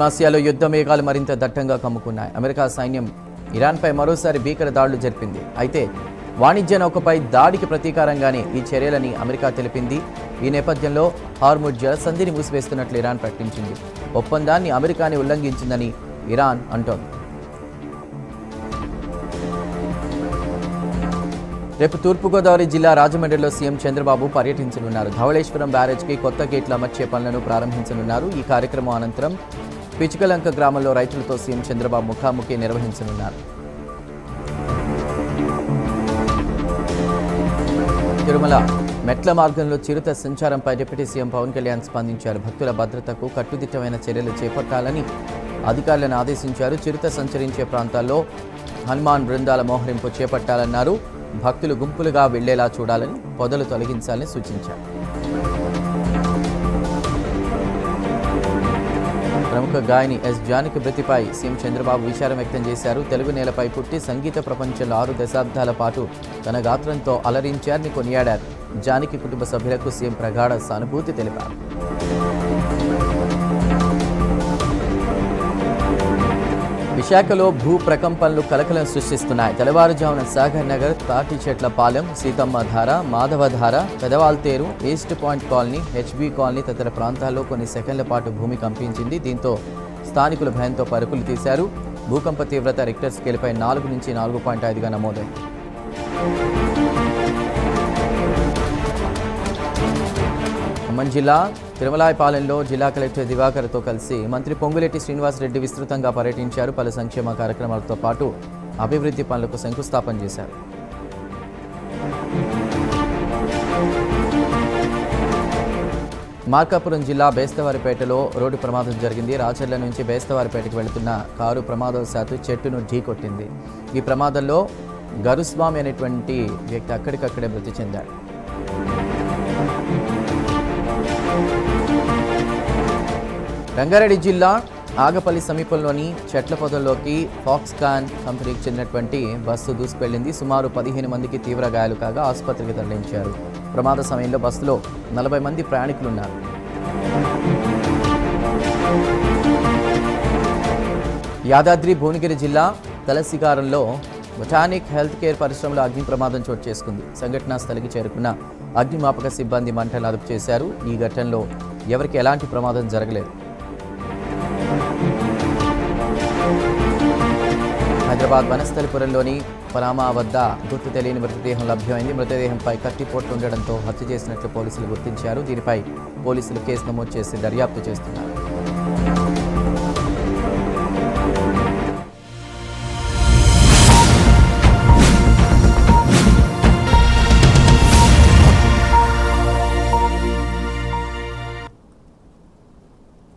పశ్చిమాసియాలో యుద్ధ మేఘాలు మరింత దట్టంగా కమ్ముకున్నాయి. అమెరికా సైన్యం ఇరాన్పై మరోసారి భీకర దాడులు జరిపింది. అయితే వాణిజ్య నౌకపై దాడికి ప్రతీకారంగానే ఈ చర్యలని అమెరికా తెలిపింది. ఈ నేపథ్యంలో హార్ముజ్ జలసంధిని మూసివేస్తున్నట్లు ఇరాన్ ప్రకటించింది. ఒప్పందాన్ని అమెరికానే ఉల్లంఘించిందని ఇరాన్ అంటోంది. రేపు తూర్పుగోదావరి జిల్లా రాజమండ్రిలో సీఎం చంద్రబాబు పర్యటించనున్నారు. ధవళేశ్వరం బ్యారేజ్కి కొత్త గేట్లు అమర్చే పనులను ప్రారంభించనున్నారు. ఈ కార్యక్రమం అనంతరం పిచుకలంక గ్రామంలో రైతులతో సీఎం చంద్రబాబు ముఖాముఖి నిర్వహించనున్నారు. తిరుమల మెట్ల మార్గంలో చిరుత సంచారంపై డిప్యూటీ సీఎం పవన్ కళ్యాణ్ స్పందించారు. భక్తుల భద్రతకు కట్టుదిట్టమైన చర్యలు చేపట్టాలని అధికారులను ఆదేశించారు. చిరుత సంచరించే ప్రాంతాల్లో హనుమాన్ బృందాల మోహరింపు చేపట్టాలన్నారు. భక్తులు గుంపులుగా వెళ్లేలా చూడాలని, పొదలు తొలగించాలని సూచించారు. ప్రముఖ గాయని ఎస్ జానకి మృతిపై సీఎం చంద్రబాబు విచారం వ్యక్తం చేశారు. తెలుగు నేలపై పుట్టి సంగీత ప్రపంచంలో 6 దశాబ్దాల పాటు తన గాత్రంతో అలరించారని కొనియాడారు. జానకి కుటుంబ సభ్యులకు సీఎం ప్రగాఢ సానుభూతి తెలిపారు. విశాఖలో భూ ప్రకంపనలు కలకలం సృష్టిస్తున్నాయి. తెల్లవారుజామున Sagar Nagar, Thatichetlapalem, Seethammadhara, Madhavadhara, Pedawaltair, east point colony, HB colony తదితర ప్రాంతాల్లో కొన్ని సెకండ్ల పాటు భూమి కంపించింది. దీంతో స్థానికులు భయంతో పరుగులు తీశారు. భూకంప తీవ్రత రిక్టర్ స్కేల్పై 4 నుంచి 4.5గా నమోదైంది. ఖమ్మం జిల్లా తిరుమలాయపాలెంలో జిల్లా కలెక్టర్ దివాకర్తో కలిసి మంత్రి పొంగులేటి శ్రీనివాసరెడ్డి విస్తృతంగా పర్యటించారు. పలు సంక్షేమ కార్యక్రమాలతో పాటు అభివృద్ధి పనులకు శంకుస్థాపన చేశారు. మార్కాపురం జిల్లా బేస్తవారిపేటలో రోడ్డు ప్రమాదం జరిగింది. రాచర్ల నుంచి బేస్తవారిపేటకు వెళుతున్న కారు ప్రమాదవశాత్తు చెట్టును ఢీకొట్టింది. ఈ ప్రమాదంలో గరుస్వామి అనేటువంటి వ్యక్తి అక్కడికక్కడే మృతి చెందాడు. రంగారెడ్డి జిల్లా ఆగపల్లి సమీపంలోని చెట్ల పొదల్లోకి ఫాక్స్కాన్ కంపెనీకి చెందినటువంటి బస్సు దూసుకెళ్లింది. సుమారు 15 మందికి తీవ్ర గాయాలు కాగా ఆసుపత్రికి తరలించారు. ప్రమాద సమయంలో బస్సులో 40 మంది ప్రయాణికులున్నారు. యాదాద్రి భువనగిరి జిల్లా తలసిగారంలో బొటానిక్ హెల్త్ కేర్ పరిశ్రమలో అగ్ని ప్రమాదం చోటు చేసుకుంది. సంఘటనా స్థలికి చేరుకున్న అగ్నిమాపక సిబ్బంది మంటలు అదుపు చేశారు. ఈ ఘటనలో ఎవరికి ఎలాంటి ప్రమాదం జరగలేదు. హైదరాబాద్ వనస్థలిపురంలోని పనామా వద్ద గుర్తు తెలియని మృతదేహం లభ్యమైంది. మృతదేహంపై కత్తిపోట్లు ఉండడంతో హత్య చేసినట్లు పోలీసులు గుర్తించారు. దీనిపై పోలీసులు కేసు నమోదు చేసి దర్యాప్తు చేస్తున్నారు.